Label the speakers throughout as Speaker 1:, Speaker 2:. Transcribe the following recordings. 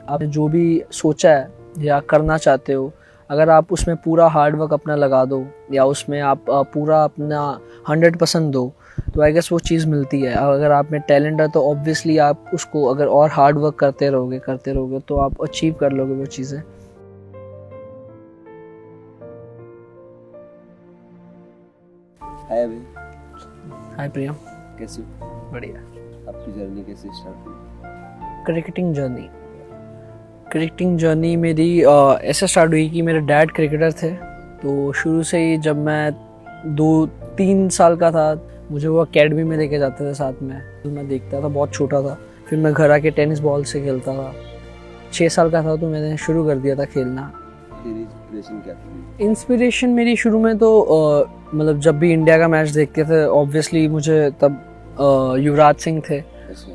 Speaker 1: आप जो भी सोचा है या करना चाहते हो, अगर आप उसमें पूरा हार्ड वर्क अपना लगा दो या उसमें आप पूरा अपना 100% दो, तो आई गेस वो चीज़ मिलती है। अगर आप में टैलेंट है तो ऑब्वियसली आप उसको अगर और हार्ड वर्क करते रहोगे तो आप अचीव कर लोगे वो चीज़ें।
Speaker 2: हाय अभी,
Speaker 1: हाय प्रिया,
Speaker 2: कैसी हो?
Speaker 1: बढ़िया।
Speaker 2: आपकी जर्नी कैसे स्टार्ट हुई?
Speaker 1: क्रिकेटिंग जर्नी मेरी ऐसे स्टार्ट हुई कि मेरे डैड क्रिकेटर थे, तो शुरू से ही जब मैं 2-3 साल का था मुझे वो एकेडमी में लेके जाते थे साथ में, तो मैं देखता था, बहुत छोटा था। फिर मैं घर आके टेनिस बॉल से खेलता था। 6 साल का था तो मैंने शुरू कर दिया था खेलना।
Speaker 2: तेरी इंस्पिरेशन क्या थी?
Speaker 1: इंस्पिरेशन मेरी शुरू में तो मतलब जब भी इंडिया का मैच देखते थे ऑब्वियसली मुझे तब युवराज सिंह थे,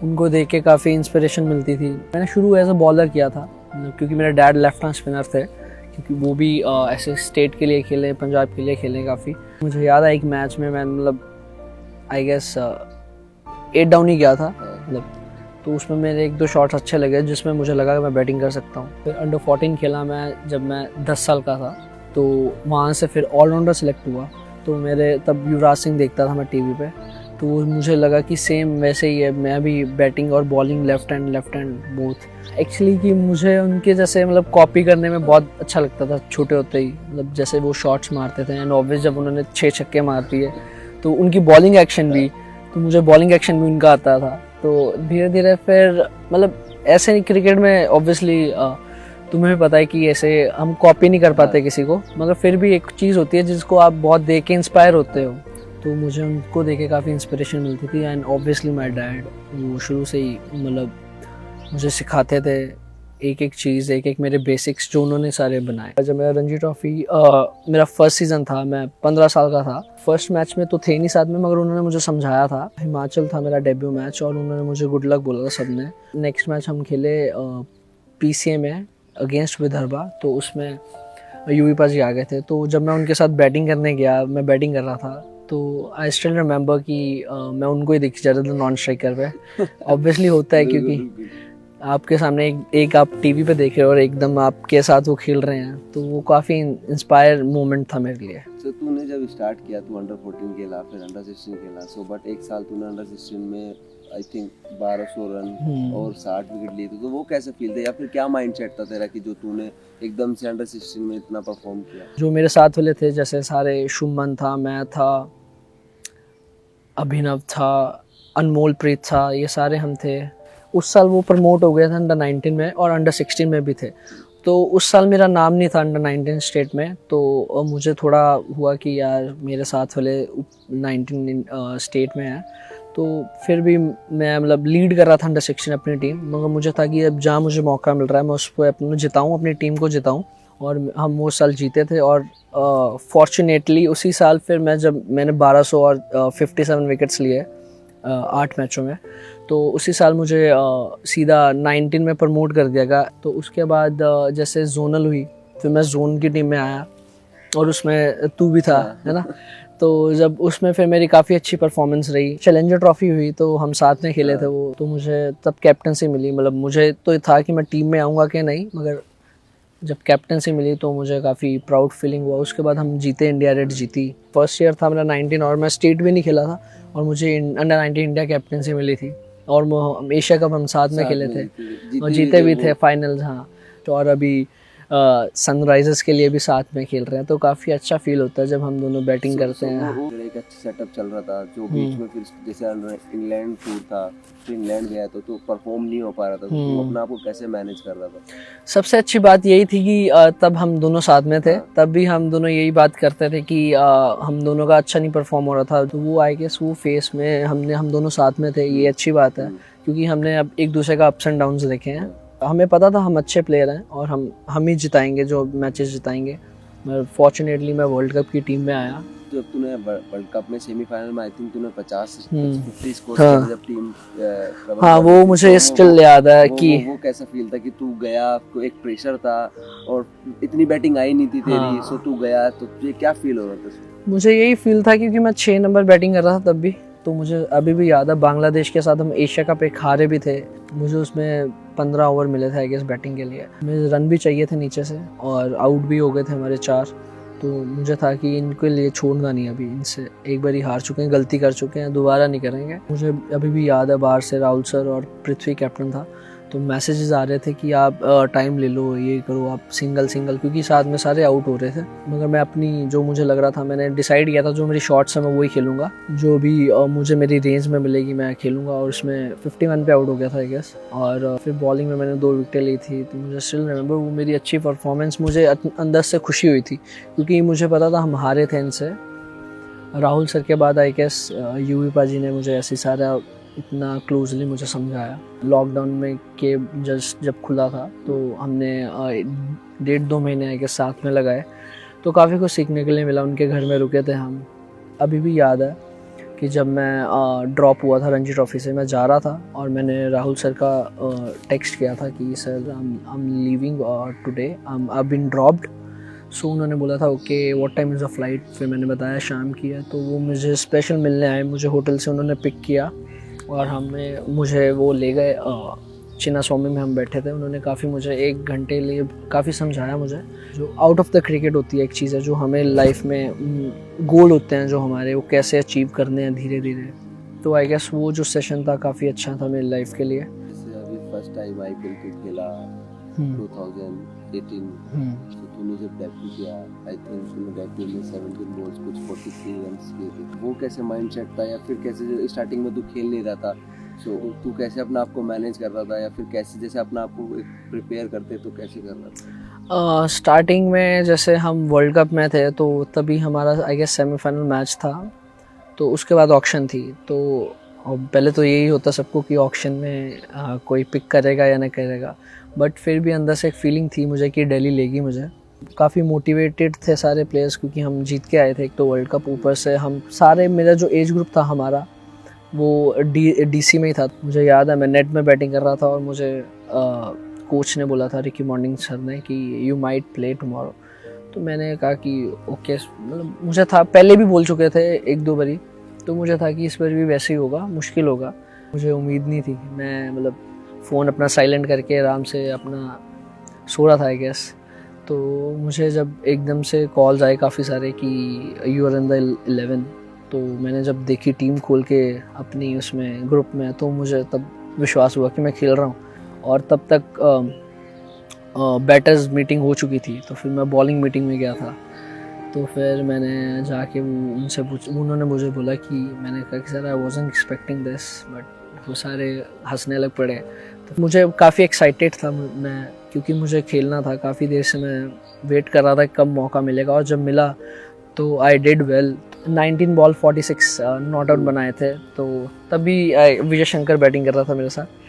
Speaker 1: उनको देख के काफ़ी इंस्पिरेशन मिलती थी। मैंने शुरू एज अ बॉलर किया था, क्योंकि मेरे डैड लेफ्ट हैंड स्पिनर थे, क्योंकि वो भी ऐसे स्टेट के लिए खेले, पंजाब के लिए खेले काफ़ी। मुझे याद है एक मैच में मैं मतलब आई गेस 8 डाउन ही गया था, मतलब तो उसमें मेरे 1-2 शॉट्स अच्छे लगे जिसमें मुझे लगा कि मैं बैटिंग कर सकता हूँ। फिर अंडर 14 खेला मैं जब मैं 10 साल का था, तो वहाँ से फिर ऑलराउंडर सेलेक्ट हुआ। तो मेरे तब युवराज सिंह देखता था मैं टीवी पे, तो मुझे लगा कि सेम वैसे ही है, मैं भी बैटिंग और bowling left hand both. Actually कि मुझे उनके जैसे मतलब कॉपी करने में बहुत अच्छा लगता था छोटे होते ही, मतलब जैसे वो शॉट्स मारते थे एंड ऑब्वियस जब उन्होंने 6 छक्के मार दिए तो उनकी बॉलिंग एक्शन भी, तो मुझे बॉलिंग एक्शन भी उनका आता था। तो धीरे धीरे फिर मतलब ऐसे नहीं, क्रिकेट में ऑब्वियसली तुम्हें भी पता है कि ऐसे हम कॉपी नहीं कर पाते किसी को, मगर फिर भी एक चीज़ होती है जिसको आप बहुत देख के इंस्पायर होते हो, तो मुझे उनको देख के काफ़ी इंस्पिरेशन मिलती थी। एंड ऑब्वियसली माय डैड, वो शुरू से ही मतलब मुझे सिखाते थे एक एक चीज़, एक एक मेरे बेसिक्स जो उन्होंने सारे बनाए। जब मेरा रणजी ट्रॉफी मेरा फर्स्ट सीज़न था, मैं 15 साल का था। फर्स्ट मैच में तो थे नहीं साथ में, मगर उन्होंने मुझे समझाया था। हिमाचल था मेरा डेब्यू मैच और उन्होंने मुझे गुड लक बोला था सबने। नेक्स्ट मैच हम खेले PCA में अगेंस्ट विदर्भा, तो उसमें यूवी पाजी आ गए थे। तो जब मैं उनके साथ बैटिंग करने गया, मैं बैटिंग कर रहा था, तो आई स्टिल रिमेंबर कि मैं उनको ही दिख जा रहा था नॉन स्ट्राइकर पे। ऑब्वियसली होता है क्योंकि आपके सामने एक आप टीवी पे देख रहे हो और एकदम आपके साथ वो खेल रहे हैं, तो वो काफ़ी इंस्पायर मोमेंट था मेरे लिए।
Speaker 2: तो तूने जब स्टार्ट किया, तू अंडर 14 खेला, फिर अंडर 16 खेला, सो बट एक साल तूने अंडर 16 में आई थिंक 1200 रन और 60 विकेट लिए थे, तो वो कैसे फील था या फिर क्या माइंडसेट था तेरा कि जो तूने एकदम से अंडर 16 में इतना परफॉर्म किया?
Speaker 1: जो मेरे साथ वाले थे जैसे सारे, शुभमन था, मैं था, अभिनव था, अनमोल प्रीत था, ये सारे हम थे। उस साल वो प्रमोट हो गया था अंडर 19 में और अंडर 16 में भी थे, तो उस साल मेरा नाम नहीं था अंडर 19 स्टेट में, तो मुझे थोड़ा हुआ कि यार मेरे साथ वाले 19 स्टेट में है। तो फिर भी मैं मतलब लीड कर रहा था अंडर 16 अपनी टीम, मगर मुझे था कि अब जहाँ मुझे मौका मिल रहा है मैं उसको अपने जिताऊँ, अपनी टीम को जिताऊँ, और हम वो साल जीते थे। और फॉर्चुनेटली उसी साल फिर मैंने 1200 और 57 विकेट्स लिए 8 मैचों में, तो उसी साल मुझे सीधा 19 में प्रमोट कर दिया गया। तो उसके बाद जैसे जोनल हुई, फिर मैं जोन की टीम में आया और उसमें तू भी था, है ना। तो जब उसमें फिर मेरी काफ़ी अच्छी परफॉर्मेंस रही। चैलेंजर ट्रॉफी हुई तो हम साथ में खेले थे वो, तो मुझे तब कैप्टनसी मिली। मतलब मुझे तो था कि मैं टीम में आऊँगा कि नहीं, मगर जब कैप्टनसी मिली तो मुझे काफ़ी प्राउड फीलिंग हुआ। उसके बाद हम जीते, इंडिया रेड जीती। फर्स्ट ईयर था मेरा 19 और मैं स्टेट भी नहीं खेला था, और मुझे अंडर 19 इंडिया कैप्टनसी मिली थी, और एशिया कप हम साथ में खेले थे और जीते भी थे फाइनल्स। हाँ, तो और अभी सनराइजर्स के लिए भी साथ में खेल रहे हैं, तो काफ़ी अच्छा फील होता है जब हम दोनों बैटिंग करते हैं।
Speaker 2: एक अच्छा सेटअप चल रहा था जो बीच में फिर जैसे इंग्लैंड टूर था, फिर इंग्लैंड गया तो परफॉर्म नहीं हो पा रहा था, तो तू अपना आपको कैसे मैनेज कर रहा था?
Speaker 1: सबसे अच्छी बात यही थी कि तब हम दोनों साथ में थे, तब भी हम दोनों यही बात करते थे कि हम दोनों का अच्छा नहीं परफॉर्म हो रहा था, तो वो आई गेस वो फेस में हम दोनों साथ में थे। ये अच्छी बात है क्योंकि हमने अब एक दूसरे का अप्स एंड डाउन्स देखे हैं। हमें पता था हम अच्छे प्लेयर हैं और हम ही जिताएंगे, जो मैचेस जिताएंगे। फॉर्चुनेटली मैं वर्ल्ड कप की टीम में आया।
Speaker 2: जब तूने वर्ल्ड कप में सेमीफाइनल में आई थिंक तूने 50 स्कोर किया जब टीम
Speaker 1: हाँ, वो मुझे स्टिल याद है कि
Speaker 2: वो कैसा फील था कि तू गया, तो एक प्रेशर था और इतनी बैटिंग आई नहीं थी तेरी, सो तू गया, तो तुझे क्या फील हो रहा था?
Speaker 1: मुझे यही फील था क्योंकि मैं 6 नंबर बैटिंग कर रहा था तब भी, तो मुझे अभी भी याद है बांग्लादेश के साथ हम एशिया कप एक हारे भी थे। मुझे उसमें 15 ओवर मिले थे आई गेस बैटिंग के लिए। मुझे रन भी चाहिए थे नीचे से और आउट भी हो गए थे हमारे 4। तो मुझे था कि इनके लिए छोड़ना नहीं, अभी इनसे एक बार ही हार चुके हैं, गलती कर चुके हैं, दोबारा नहीं करेंगे। मुझे अभी भी याद है बाहर से राहुल सर और पृथ्वी कैप्टन था, तो मैसेजेस आ रहे थे कि आप टाइम ले लो, ये करो, आप सिंगल क्योंकि साथ में सारे आउट हो रहे थे। मगर मैं अपनी जो मुझे लग रहा था, मैंने डिसाइड किया था जो मेरी शॉट्स है मैं वही खेलूँगा, जो भी मुझे मेरी रेंज में मिलेगी मैं खेलूँगा। और उसमें 51 पे आउट हो गया था आई गेस। और फिर बॉलिंग में मैंने 2 विकेटें ली थी। तो मुझे स्टिल रिमेंबर वो मेरी अच्छी परफॉर्मेंस, मुझे अंदर से खुशी हुई थी क्योंकि मुझे पता था हम हारे थे इनसे। राहुल सर के बाद आई गेस यूवी पाजी ने मुझे ऐसी सारा इतना क्लोजली मुझे समझाया। लॉकडाउन में के जब खुला था तो हमने 1.5-2 महीने आगे साथ में लगाए, तो काफ़ी कुछ सीखने के लिए मिला। उनके घर में रुके थे हम। अभी भी याद है कि जब मैं ड्रॉप हुआ था रणजी ट्रॉफी से, मैं जा रहा था और मैंने राहुल सर का टेक्स्ट किया था कि sir I am leaving today, I been dropped. So उन्होंने बोला था okay what time is a flight. फिर मैंने बताया शाम की है। तो वो मुझे स्पेशल मिलने आए, मुझे होटल से उन्होंने पिक किया और मुझे वो ले गए चिन्ना स्वामी में हम बैठे थे। उन्होंने काफ़ी मुझे 1 घंटे लिए काफ़ी समझाया मुझे, जो आउट ऑफ द क्रिकेट होती है एक चीज़ है, जो हमें लाइफ में गोल होते हैं जो हमारे, वो कैसे अचीव करने हैं धीरे धीरे। तो आई गेस वो जो सेशन था काफ़ी अच्छा था मेरी लाइफ के लिए।
Speaker 2: जैसे अभी फर्स्ट टाइम आईपीएल को खेला 2018, तो तूने जब डेब्यू किया, आई थिंक तूने डेब्यू में 17 बॉल्स कुछ 43 रन्स किए थे। वो कैसे माइंडसेट था, या फिर कैसे जो स्टार्टिंग में तू खेल नहीं रहा था, सो तू कैसे अपना आप को मैनेज कर रहा था, या फिर कैसे जैसे अपना आप को प्रिपेयर करते तो कैसे कर रहा था?
Speaker 1: स्टार्टिंग में जैसे हम वर्ल्ड कप में थे तो तभी हमारा आई गेस सेमीफाइनल मैच था, तो उसके बाद ऑक्शन थी। तो पहले तो यही होता सबको कि ऑक्शन में कोई पिक करेगा या नहीं करेगा, बट फिर भी अंदर से एक फीलिंग थी मुझे कि दिल्ली लेगी मुझे। काफ़ी मोटिवेटेड थे सारे प्लेयर्स क्योंकि हम जीत के आए थे एक तो वर्ल्ड कप, ऊपर से हम सारे, मेरा जो एज ग्रुप था हमारा वो डीसी में ही था। मुझे याद है मैं नेट में बैटिंग कर रहा था और मुझे कोच ने बोला था, रिकी पॉन्टिंग सर ने, कि यू माइट प्ले टुमारो। तो मैंने कहा कि ओके, मतलब मुझे था, पहले भी बोल चुके थे 1-2 बारी, तो मुझे था कि इस बार भी वैसे ही होगा, मुश्किल होगा। मुझे उम्मीद नहीं थी। मैं मतलब फ़ोन अपना साइलेंट करके आराम से अपना सो रहा था आई गेस। तो मुझे जब एकदम से कॉल्स आए काफ़ी सारे कि यू आर इन द 11, तो मैंने जब देखी टीम खोल के अपनी उसमें ग्रुप में, तो मुझे तब विश्वास हुआ कि मैं खेल रहा हूँ। और तब तक बैटर्स मीटिंग हो चुकी थी, तो फिर मैं बॉलिंग मीटिंग में गया था। तो फिर मैंने जाके उनसे उन्होंने मुझे बोला कि, मैंने कहा कि sir I wasn't expecting this, but वो सारे हंसने लग पड़े। तो मुझे काफ़ी एक्साइटेड था मैं, क्योंकि मुझे खेलना था। काफ़ी देर से मैं वेट कर रहा था कब मौका मिलेगा, और जब मिला तो I did well. 19 ball 46 not out बनाए थे। तो तभी विजय शंकर बैटिंग कर रहा था मेरे साथ।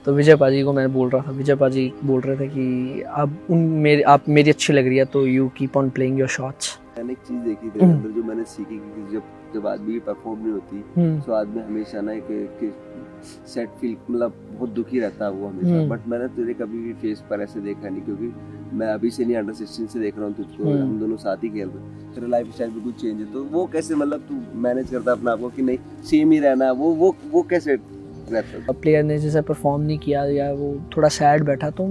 Speaker 1: तो विजय पाजी को मैं बोल रहा था, विजय पाजी बोल रहे थे कि आप मेरी अच्छी लग रही है, तो you keep on playing your shots.
Speaker 2: मैंने एक चीज देखी थी अंदर, जो मैंने सीखी कि जब आदमी परफॉर्म नहीं होती तो आदमी हमेशा ना एक सेट फील, मतलब बहुत दुखी रहता है वो हमेशा। बट मैंने तुझे कभी भी फेस पर ऐसे देखा नहीं, क्योंकि मैं अभी से नहीं, अंडर 16 से देख रहा हूँ तुझको, हम दोनों साथ ही खेल रहे हैं, तेरा लाइफ स्टाइल भी कुछ चेंज है। तो वो कैसे, मतलब तू मैनेज करता अपने आप को कि नहीं सेम ही रहना है, वो कैसे रहता?
Speaker 1: प्लेयर ने जैसे परफॉर्म नहीं किया या वो थोड़ा सैड बैठा, तो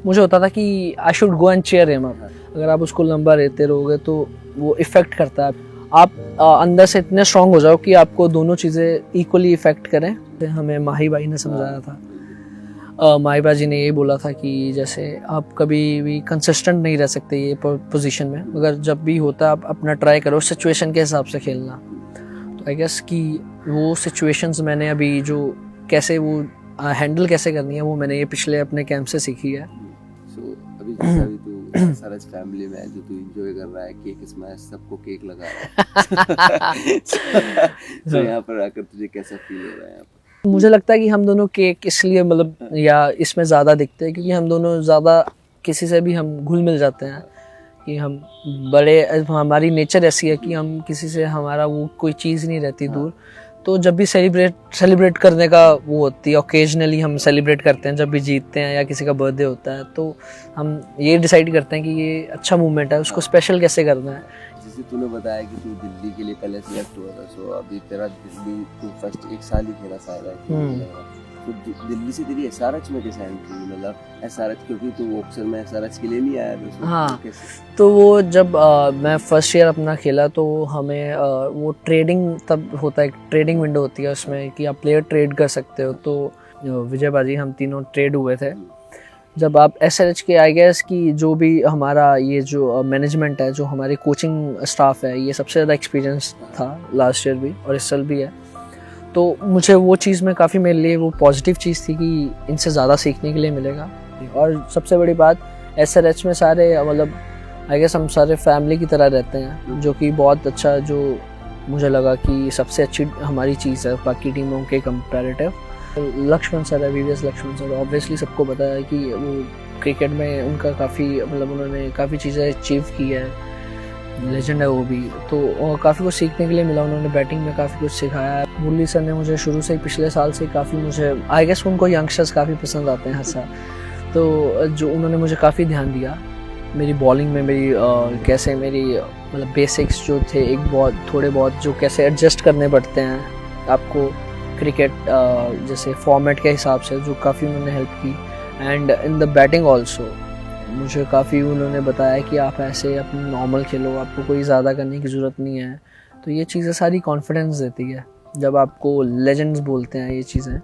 Speaker 1: मुझे होता था कि I should go and cheer him up. अगर आप उसको लंबा रहते रहोगे तो वो इफ़ेक्ट करता है। आप अंदर से इतने स्ट्रांग हो जाओ कि आपको दोनों चीज़ें इक्वली इफ़ेक्ट करें। हमें माही भाई ने समझाया था, माही भाई ने ये बोला था कि जैसे आप कभी भी कंसिस्टेंट नहीं रह सकते ये पोजीशन में, मगर जब भी होता है आप अपना ट्राई करो सिचुएशन के हिसाब से खेलना। तो आई गेस कि वो सिचुएशंस मैंने अभी जो कैसे वो हैंडल कैसे करनी है, वो मैंने ये पिछले अपने कैंप से सीखी है।
Speaker 2: सो अभी जैसा अभी तू सारा फैमिली में है, जो तू एंजॉय कर रहा है, केक स्मैश, सबको केक लगा रहा है तो यहाँ पर आकर तुझे कैसा फील हो रहा है? यहाँ पर
Speaker 1: मुझे लगता है कि हम दोनों केक इसलिए मतलब या इसमें ज़्यादा दिखते हैं क्योंकि हम दोनों ज़्यादा किसी से भी हम घुल मिल जाते हैं, कि हम बड़े, हमारी नेचर ऐसी है कि हम किसी से, हमारा वो कोई चीज़ नहीं रहती दूर। तो जब भी सेलिब्रेट करने का वो होती है, ओकेजनली हम सेलिब्रेट करते हैं, जब भी जीतते हैं या किसी का बर्थडे होता है, तो हम ये डिसाइड करते हैं कि ये अच्छा मूवमेंट है, उसको स्पेशल कैसे करना है।
Speaker 2: जैसे तूने बताया कि तू दिल्ली के लिए पहले सिलेक्ट हुआ था, सो अभी तेरा दिल्ली तू फर्स्ट 1 साल ही खेला शायद है, तो दिल्ली से तेरी एसआरएच में कैसे एंट्री, मतलब एसआरएच, क्योंकि तू बॉक्सर में एसआरएच के लिए नहीं आया था, so
Speaker 1: हाँ,
Speaker 2: कैसे?
Speaker 1: तो वो जब मैं फर्स्ट ईयर अपना खेला तो हमें वो ट्रेडिंग तब होता है, ट्रेडिंग विंडो होती है उसमें कि आप प्लेयर ट्रेड कर सकते हो। तो विजय बाजी हम तीनों ट्रेड हुए थे। जब आप एसआरएच के, आई गेस कि जो भी हमारा ये जो मैनेजमेंट है, जो हमारी कोचिंग स्टाफ है, ये सबसे ज़्यादा एक्सपीरियंस था लास्ट ईयर भी और इस साल भी है। तो मुझे वो चीज़ में काफ़ी, मेरे लिए वो पॉजिटिव चीज़ थी कि इनसे ज़्यादा सीखने के लिए मिलेगा। और सबसे बड़ी बात, एसआरएच में सारे मतलब आई गेस हम सारे फैमिली की तरह रहते हैं, जो कि बहुत अच्छा, जो मुझे लगा कि सबसे अच्छी हमारी चीज़ है बाकी टीमों के कंपैरेटिव। लक्ष्मण सर है, वीवीएस लक्ष्मण सर, ऑब्वियसली सबको पता है कि वो क्रिकेट में उनका काफ़ी, मतलब उन्होंने काफ़ी चीज़ें अचीव की है, लेजेंड है वो भी। तो काफ़ी कुछ सीखने के लिए मिला, उन्होंने बैटिंग में काफ़ी कुछ सिखाया है। मुरली सर ने मुझे शुरू से ही, पिछले साल से काफ़ी, मुझे आई गेस उनको यंगस्टर्स काफ़ी पसंद आते हैं हंसा, तो जो उन्होंने मुझे काफ़ी ध्यान दिया मेरी बॉलिंग में, मेरी कैसे मेरी मतलब बेसिक्स जो थे, एक बहुत थोड़े बहुत जो कैसे एडजस्ट करने पड़ते हैं आपको क्रिकेट जैसे फॉर्मेट के हिसाब से, जो काफ़ी उन्होंने हेल्प की। And in the batting also मुझे काफ़ी उन्होंने बताया कि आप ऐसे अपनी नॉर्मल खेलो, आपको कोई ज़्यादा करने की ज़रूरत नहीं है। तो ये चीज़ें सारी कॉन्फिडेंस देती है जब आपको लेजेंड्स बोलते हैं ये चीज़ें,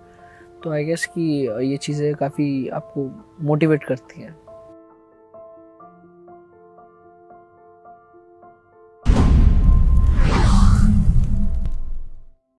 Speaker 1: तो आई गेस कि ये चीज़ें काफ़ी आपको मोटिवेट करती हैं।